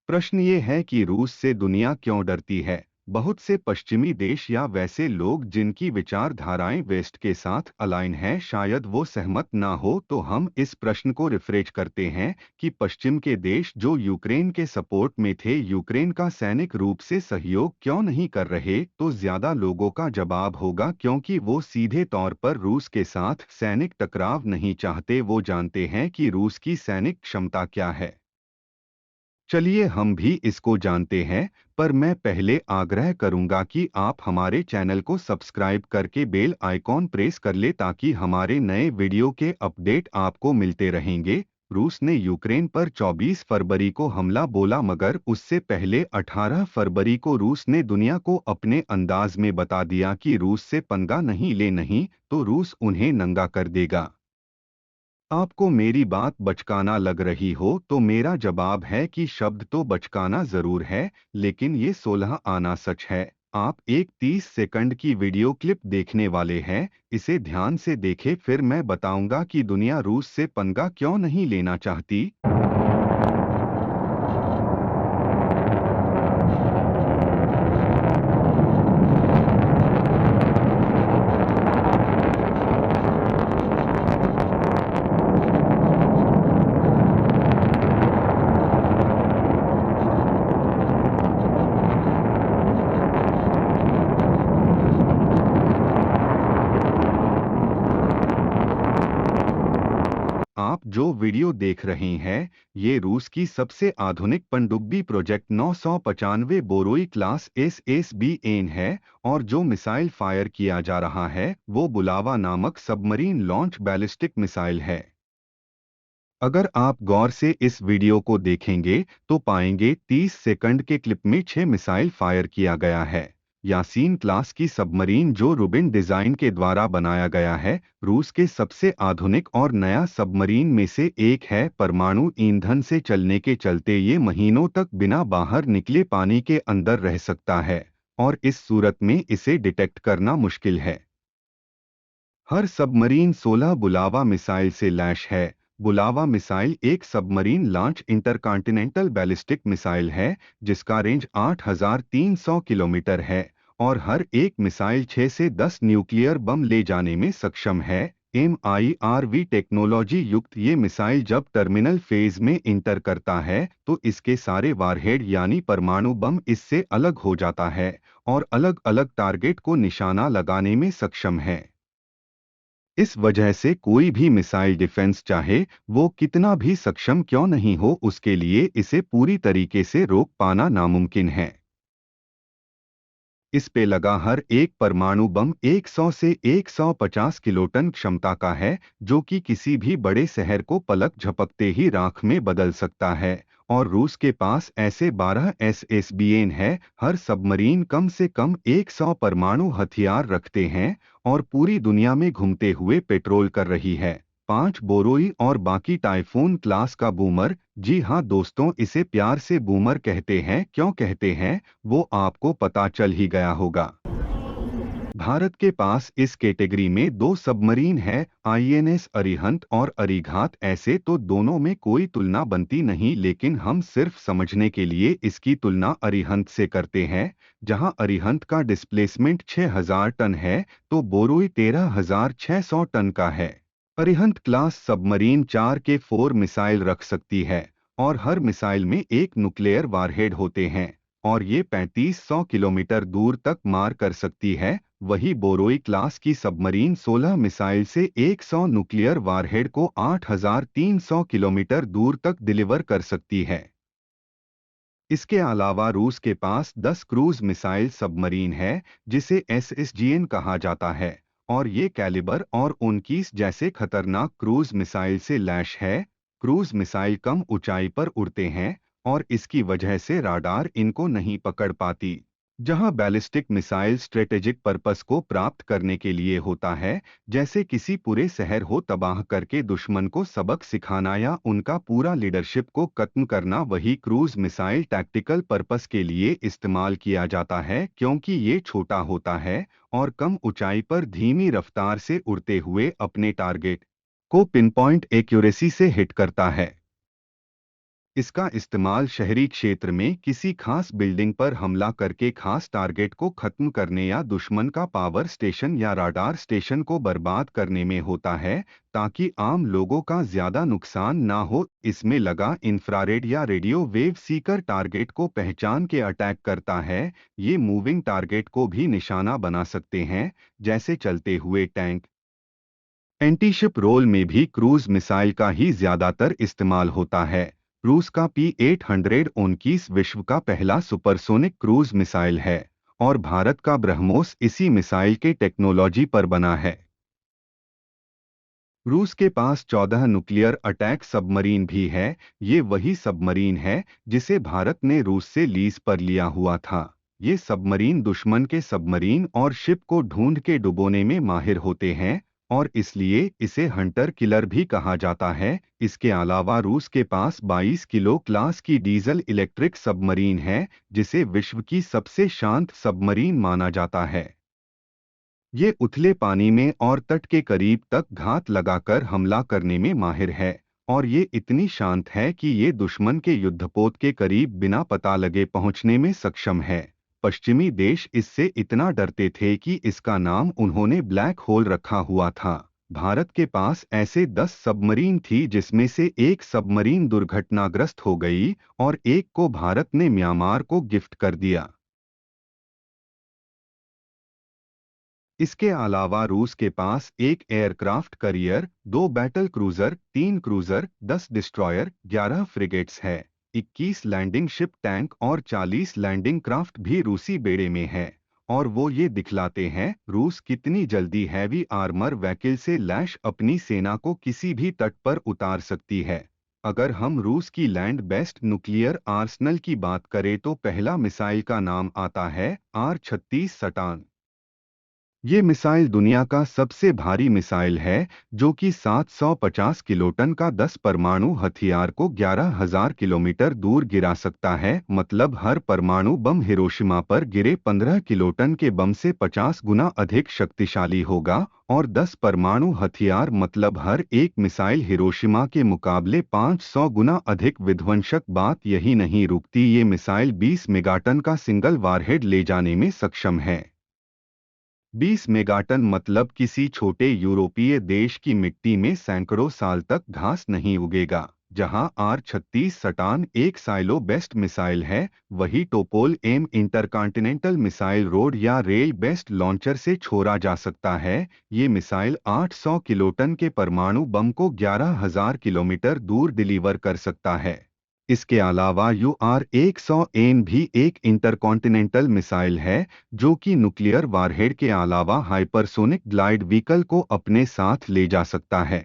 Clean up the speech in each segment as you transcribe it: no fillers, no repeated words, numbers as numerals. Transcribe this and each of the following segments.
प्रश्न ये है कि रूस से दुनिया क्यों डरती है। बहुत से पश्चिमी देश या वैसे लोग जिनकी विचारधाराएं वेस्ट के साथ अलाइन हैं, शायद वो सहमत ना हो, तो हम इस प्रश्न को रिफ्रेश करते हैं कि पश्चिम के देश जो यूक्रेन के सपोर्ट में थे, यूक्रेन का सैनिक रूप से सहयोग क्यों नहीं कर रहे। तो ज्यादा लोगों का जवाब होगा क्योंकि वो सीधे तौर पर रूस के साथ सैनिक टकराव नहीं चाहते। वो जानते हैं कि रूस की सैनिक क्षमता क्या है। चलिए हम भी इसको जानते हैं, पर मैं पहले आग्रह करूंगा कि आप हमारे चैनल को सब्सक्राइब करके बेल आइकॉन प्रेस कर ले ताकि हमारे नए वीडियो के अपडेट आपको मिलते रहेंगे। रूस ने यूक्रेन पर 24 फरवरी को हमला बोला, मगर उससे पहले 18 फरवरी को रूस ने दुनिया को अपने अंदाज में बता दिया कि रूस से पंगा नहीं ले, नहीं तो रूस उन्हें नंगा कर देगा। आपको मेरी बात बचकाना लग रही हो तो मेरा जवाब है कि शब्द तो बचकाना जरूर है, लेकिन ये 16 आना सच है। आप एक 30 सेकंड की वीडियो क्लिप देखने वाले हैं, इसे ध्यान से देखें, फिर मैं बताऊंगा कि दुनिया रूस से पंगा क्यों नहीं लेना चाहती। आप जो वीडियो देख रहे हैं, ये रूस की सबसे आधुनिक पनडुब्बी प्रोजेक्ट 995 बोरोई क्लास SSBN है। और जो मिसाइल फायर किया जा रहा है वो बुलावा नामक सबमरीन लॉन्च बैलिस्टिक मिसाइल है। अगर आप गौर से इस वीडियो को देखेंगे तो पाएंगे 30 सेकंड के क्लिप में 6 मिसाइल फायर किया गया है। यासीन क्लास की सबमरीन जो रूबिन डिजाइन के द्वारा बनाया गया है, रूस के सबसे आधुनिक और नया सबमरीन में से एक है। परमाणु ईंधन से चलने के चलते ये महीनों तक बिना बाहर निकले पानी के अंदर रह सकता है, और इस सूरत में इसे डिटेक्ट करना मुश्किल है। हर सबमरीन 16 बुलावा मिसाइल से लैस है। बुलावा मिसाइल एक submarine launch intercontinental ballistic missile है जिसका रेंज 8,300 किलोमीटर है, और हर एक मिसाइल 6 से 10 न्यूक्लियर बम ले जाने में सक्षम है। MIRV टेक्नोलॉजी युक्त ये मिसाइल जब टर्मिनल फेज में इंटर करता है तो इसके सारे वारहेड यानी परमाणु बम इससे अलग हो जाता है और अलग अलग टारगेट को निशाना लगाने में सक्षम है। इस वजह से कोई भी मिसाइल डिफेंस चाहे वो कितना भी सक्षम क्यों नहीं हो, उसके लिए इसे पूरी तरीके से रोक पाना नामुमकिन है। इस पे लगा हर एक परमाणु बम 100 से 150 किलोटन क्षमता का है, जो कि किसी भी बड़े शहर को पलक झपकते ही राख में बदल सकता है। और रूस के पास ऐसे 12 SSBN है। हर सबमरीन कम से कम 100 परमाणु हथियार रखते हैं और पूरी दुनिया में घूमते हुए पेट्रोल कर रही है। 5 बोरोई और बाकी टाइफून क्लास का बूमर, जी हाँ दोस्तों, इसे प्यार से बूमर कहते हैं। क्यों कहते हैं वो आपको पता चल ही गया होगा। भारत के पास इस कैटेगरी में 2 सबमरीन है, INS अरिहंत और अरिघात। ऐसे तो दोनों में कोई तुलना बनती नहीं, लेकिन हम सिर्फ समझने के लिए इसकी तुलना अरिहंत से करते हैं। जहां अरिहंत का डिस्प्लेसमेंट 6,000 टन है तो बोरोई 13,600 टन का है। अरिहंत क्लास सबमरीन 4 के 4 मिसाइल रख सकती है और हर मिसाइल में एक न्यूक्लियर वारहेड होते हैं और ये 3500 किलोमीटर दूर तक मार कर सकती है। वही बोरोई क्लास की सबमरीन 16 मिसाइल से 100 न्यूक्लियर वारहेड को 8,300 किलोमीटर दूर तक डिलीवर कर सकती है। इसके अलावा रूस के पास 10 क्रूज मिसाइल सबमरीन है जिसे SSGN कहा जाता है, और ये कैलिबर और 29 जैसे खतरनाक क्रूज मिसाइल से लैस है। क्रूज मिसाइल कम ऊंचाई पर उड़ते हैं और इसकी वजह से राडार इनको नहीं पकड़ पाती। जहां बैलिस्टिक मिसाइल स्ट्रेटेजिक पर्पस को प्राप्त करने के लिए होता है, जैसे किसी पूरे शहर हो तबाह करके दुश्मन को सबक सिखाना या उनका पूरा लीडरशिप को खत्म करना, वही क्रूज मिसाइल टैक्टिकल पर्पस के लिए इस्तेमाल किया जाता है क्योंकि ये छोटा होता है और कम ऊंचाई पर धीमी रफ्तार से उड़ते हुए अपने टारगेट को पिनपॉइंट एक्यूरेसी से हिट करता है। इसका इस्तेमाल शहरी क्षेत्र में किसी खास बिल्डिंग पर हमला करके खास टारगेट को खत्म करने या दुश्मन का पावर स्टेशन या राडार स्टेशन को बर्बाद करने में होता है, ताकि आम लोगों का ज्यादा नुकसान ना हो। इसमें लगा इंफ्रारेड या रेडियो वेव सीकर टारगेट को पहचान के अटैक करता है। ये मूविंग टारगेट को भी निशाना बना सकते हैं, जैसे चलते हुए टैंक। एंटीशिप रोल में भी क्रूज मिसाइल का ही ज्यादातर इस्तेमाल होता है। रूस का P-819 विश्व का पहला सुपरसोनिक क्रूज मिसाइल है, और भारत का ब्रह्मोस इसी मिसाइल के टेक्नोलॉजी पर बना है। रूस के पास 14 न्यूक्लियर अटैक सबमरीन भी है। ये वही सबमरीन है जिसे भारत ने रूस से लीज पर लिया हुआ था। ये सबमरीन दुश्मन के सबमरीन और शिप को ढूंढ के डुबोने में माहिर होते हैं, और इसलिए इसे हंटर किलर भी कहा जाता है। इसके अलावा रूस के पास 22 किलो क्लास की डीजल इलेक्ट्रिक सबमरीन है, जिसे विश्व की सबसे शांत सबमरीन माना जाता है। ये उथले पानी में और तट के करीब तक घात लगाकर हमला करने में माहिर है, और ये इतनी शांत है कि ये दुश्मन के युद्धपोत के करीब बिना पता लगे पहुंचने में सक्षम है। पश्चिमी देश इससे इतना डरते थे कि इसका नाम उन्होंने ब्लैक होल रखा हुआ था। भारत के पास ऐसे 10 सबमरीन थी, जिसमें से एक सबमरीन दुर्घटनाग्रस्त हो गई और एक को भारत ने म्यांमार को गिफ्ट कर दिया। इसके अलावा रूस के पास एक aircraft carrier, 2 battle cruiser, 3 cruiser, 10 destroyer, 11 frigates है, 21 लैंडिंग शिप टैंक और 40 लैंडिंग क्राफ्ट भी रूसी बेड़े में है। और वो ये दिखलाते हैं रूस कितनी जल्दी हैवी आर्मर व्हीकल से लैश अपनी सेना को किसी भी तट पर उतार सकती है। अगर हम रूस की लैंड बेस्ड न्यूक्लियर आर्सनल की बात करें तो पहला मिसाइल का नाम आता है R-36 सटान। ये मिसाइल दुनिया का सबसे भारी मिसाइल है, जो कि 750 किलोटन का 10 परमाणु हथियार को 11,000 किलोमीटर दूर गिरा सकता है। मतलब हर परमाणु बम हिरोशिमा पर गिरे 15 किलोटन के बम से 50 गुना अधिक शक्तिशाली होगा, और 10 परमाणु हथियार मतलब हर एक मिसाइल हिरोशिमा के मुकाबले 500 गुना अधिक विध्वंसक। बात यही नहीं रुकती, ये मिसाइल 20 मेगाटन का सिंगल वारहेड ले जाने में सक्षम है। 20 मेगाटन मतलब किसी छोटे यूरोपीय देश की मिट्टी में सैकड़ों साल तक घास नहीं उगेगा। जहां R-36 सटान एक साइलो बेस्ड मिसाइल है, वही Topol M intercontinental missile road या रेल बेस्ड लॉन्चर से छोड़ा जा सकता है। ये मिसाइल 800 किलोटन के परमाणु बम को 11,000 किलोमीटर दूर डिलीवर कर सकता है। इसके अलावा UR-100N भी एक इंटरकॉन्टिनेंटल मिसाइल है, जो कि न्यूक्लियर वारहेड के अलावा हाइपरसोनिक ग्लाइड व्हीकल को अपने साथ ले जा सकता है।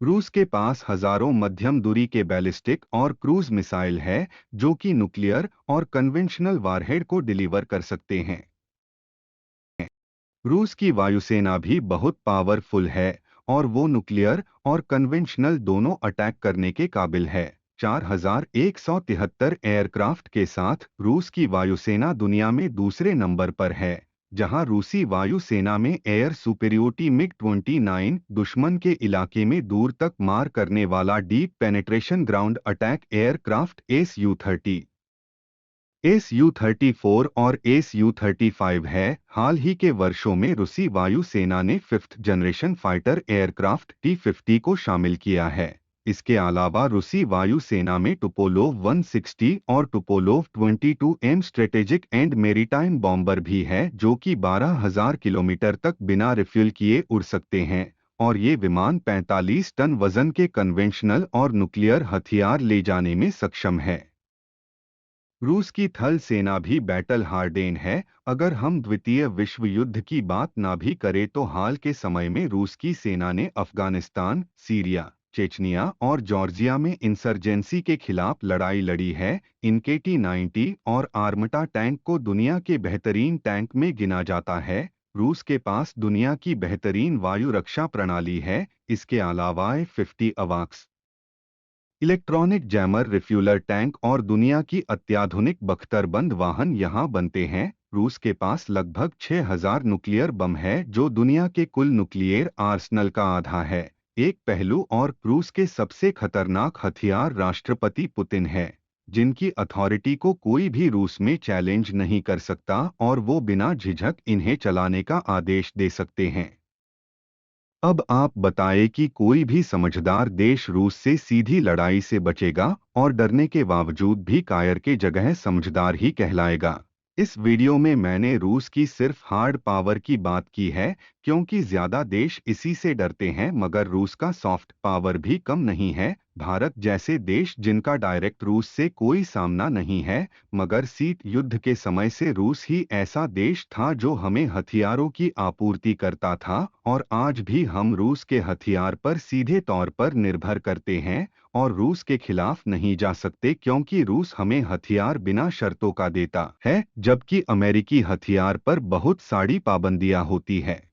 रूस के पास हजारों मध्यम दूरी के बैलिस्टिक और क्रूज मिसाइल है, जो कि न्यूक्लियर और कन्वेंशनल वारहेड को डिलीवर कर सकते हैं। रूस की वायुसेना भी बहुत पावरफुल है, और वो न्यूक्लियर और कन्वेंशनल दोनों अटैक करने के काबिल है। 4,173 एयरक्राफ्ट के साथ रूस की वायुसेना दुनिया में दूसरे नंबर पर है, जहां रूसी वायुसेना में एयर सुपेरियोरिटी MiG-29 दुश्मन के इलाके में दूर तक मार करने वाला deep penetration ground attack aircraft Su-34 और Su-35 है। हाल ही के वर्षों में रूसी वायुसेना ने 5th generation fighter aircraft T-50 को शामिल किया है। इसके अलावा रूसी वायुसेना में टुपोलोव 160 और टुपोलोव 22M strategic and maritime bomber भी है, जो कि 12,000 किलोमीटर तक बिना रिफ्यूल किए उड़ सकते हैं, और ये विमान 45 टन वजन के कन्वेंशनल और न्यूक्लियर हथियार ले जाने में सक्षम है। रूस की थल सेना भी बैटल हार्डेन है। अगर हम द्वितीय विश्व युद्ध की बात ना भी करें तो हाल के समय में रूस की सेना ने अफगानिस्तान, सीरिया, चेचनिया और जॉर्जिया में इंसर्जेंसी के खिलाफ लड़ाई लड़ी है। इनके T-90 और आर्मटा टैंक को दुनिया के बेहतरीन टैंक में गिना जाता है। रूस के पास दुनिया की बेहतरीन वायु रक्षा प्रणाली है। इसके अलावा A-50 अवाक्स इलेक्ट्रॉनिक जैमर रिफ्यूलर टैंक और दुनिया की अत्याधुनिक बख्तरबंद वाहन यहां बनते हैं। रूस के पास लगभग 6,000 न्यूक्लियर बम है, जो दुनिया के कुल न्यूक्लियर आर्सनल का आधा है। एक पहलू और रूस के सबसे खतरनाक हथियार राष्ट्रपति पुतिन है, जिनकी अथॉरिटी को कोई भी रूस में चैलेंज नहीं कर सकता और वो बिना झिझक इन्हें चलाने का आदेश दे सकते हैं। अब आप बताएं कि कोई भी समझदार देश रूस से सीधी लड़ाई से बचेगा और डरने के बावजूद भी कायर के जगह समझदार ही कहलाएगा। इस वीडियो में मैंने रूस की सिर्फ हार्ड पावर की बात की है, क्योंकि ज्यादा देश इसी से डरते हैं, मगर रूस का सॉफ्ट पावर भी कम नहीं है। भारत जैसे देश जिनका डायरेक्ट रूस से कोई सामना नहीं है, मगर शीत युद्ध के समय से रूस ही ऐसा देश था जो हमें हथियारों की आपूर्ति करता था, और आज भी हम रूस के हथियार पर सीधे तौर पर निर्भर करते हैं और रूस के खिलाफ नहीं जा सकते, क्योंकि रूस हमें हथियार बिना शर्तों का देता है, जबकि अमेरिकी हथियार पर बहुत सारी पाबंदियां होती है।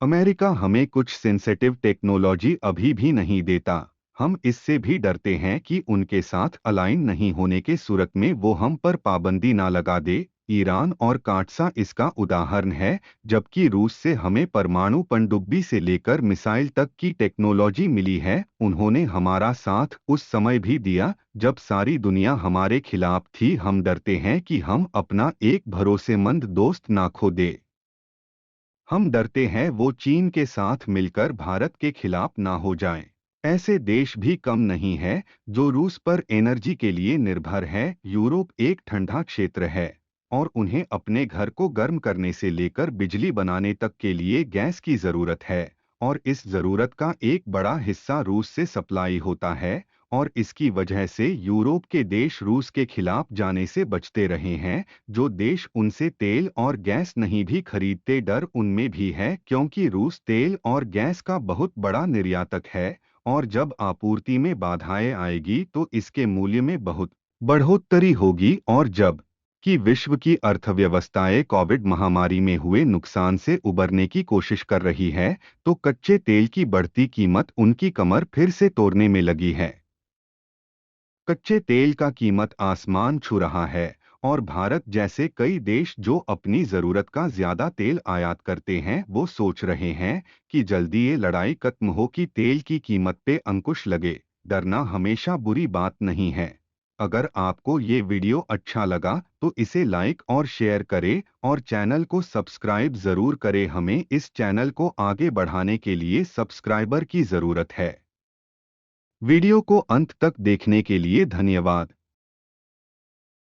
अमेरिका हमें कुछ सेंसिटिव टेक्नोलॉजी अभी भी नहीं देता। हम इससे भी डरते हैं कि उनके साथ अलाइन नहीं होने के सूरत में वो हम पर पाबंदी ना लगा दे। ईरान और काटसा इसका उदाहरण है। जबकि रूस से हमें परमाणु पनडुब्बी से लेकर मिसाइल तक की टेक्नोलॉजी मिली है, उन्होंने हमारा साथ उस समय भी दिया जब सारी दुनिया हमारे खिलाफ थी। हम डरते हैं कि हम अपना एक भरोसेमंद दोस्त ना खो दे। हम डरते हैं वो चीन के साथ मिलकर भारत के खिलाफ ना हो जाएं। ऐसे देश भी कम नहीं है जो रूस पर एनर्जी के लिए निर्भर है। यूरोप एक ठंडा क्षेत्र है और उन्हें अपने घर को गर्म करने से लेकर बिजली बनाने तक के लिए गैस की जरूरत है, और इस जरूरत का एक बड़ा हिस्सा रूस से सप्लाई होता है। और इसकी वजह से यूरोप के देश रूस के खिलाफ जाने से बचते रहे हैं। जो देश उनसे तेल और गैस नहीं भी खरीदते, डर उनमें भी है, क्योंकि रूस तेल और गैस का बहुत बड़ा निर्यातक है, और जब आपूर्ति में बाधाएं आएगी तो इसके मूल्य में बहुत बढ़ोतरी होगी। और जब कि विश्व की अर्थव्यवस्थाएं कोविड महामारी में हुए नुकसान से उबरने की कोशिश कर रही है, तो कच्चे तेल की बढ़ती कीमत उनकी कमर फिर से तोड़ने में लगी है। कच्चे तेल का कीमत आसमान छू रहा है, और भारत जैसे कई देश जो अपनी जरूरत का ज्यादा तेल आयात करते हैं, वो सोच रहे हैं कि जल्दी ये लड़ाई खत्म हो कि तेल की कीमत पे अंकुश लगे। डरना हमेशा बुरी बात नहीं है। अगर आपको ये वीडियो अच्छा लगा तो इसे लाइक और शेयर करें, और चैनल को सब्सक्राइब जरूर करें। हमें इस चैनल को आगे बढ़ाने के लिए सब्सक्राइबर की जरूरत है। वीडियो को अंत तक देखने के लिए धन्यवाद।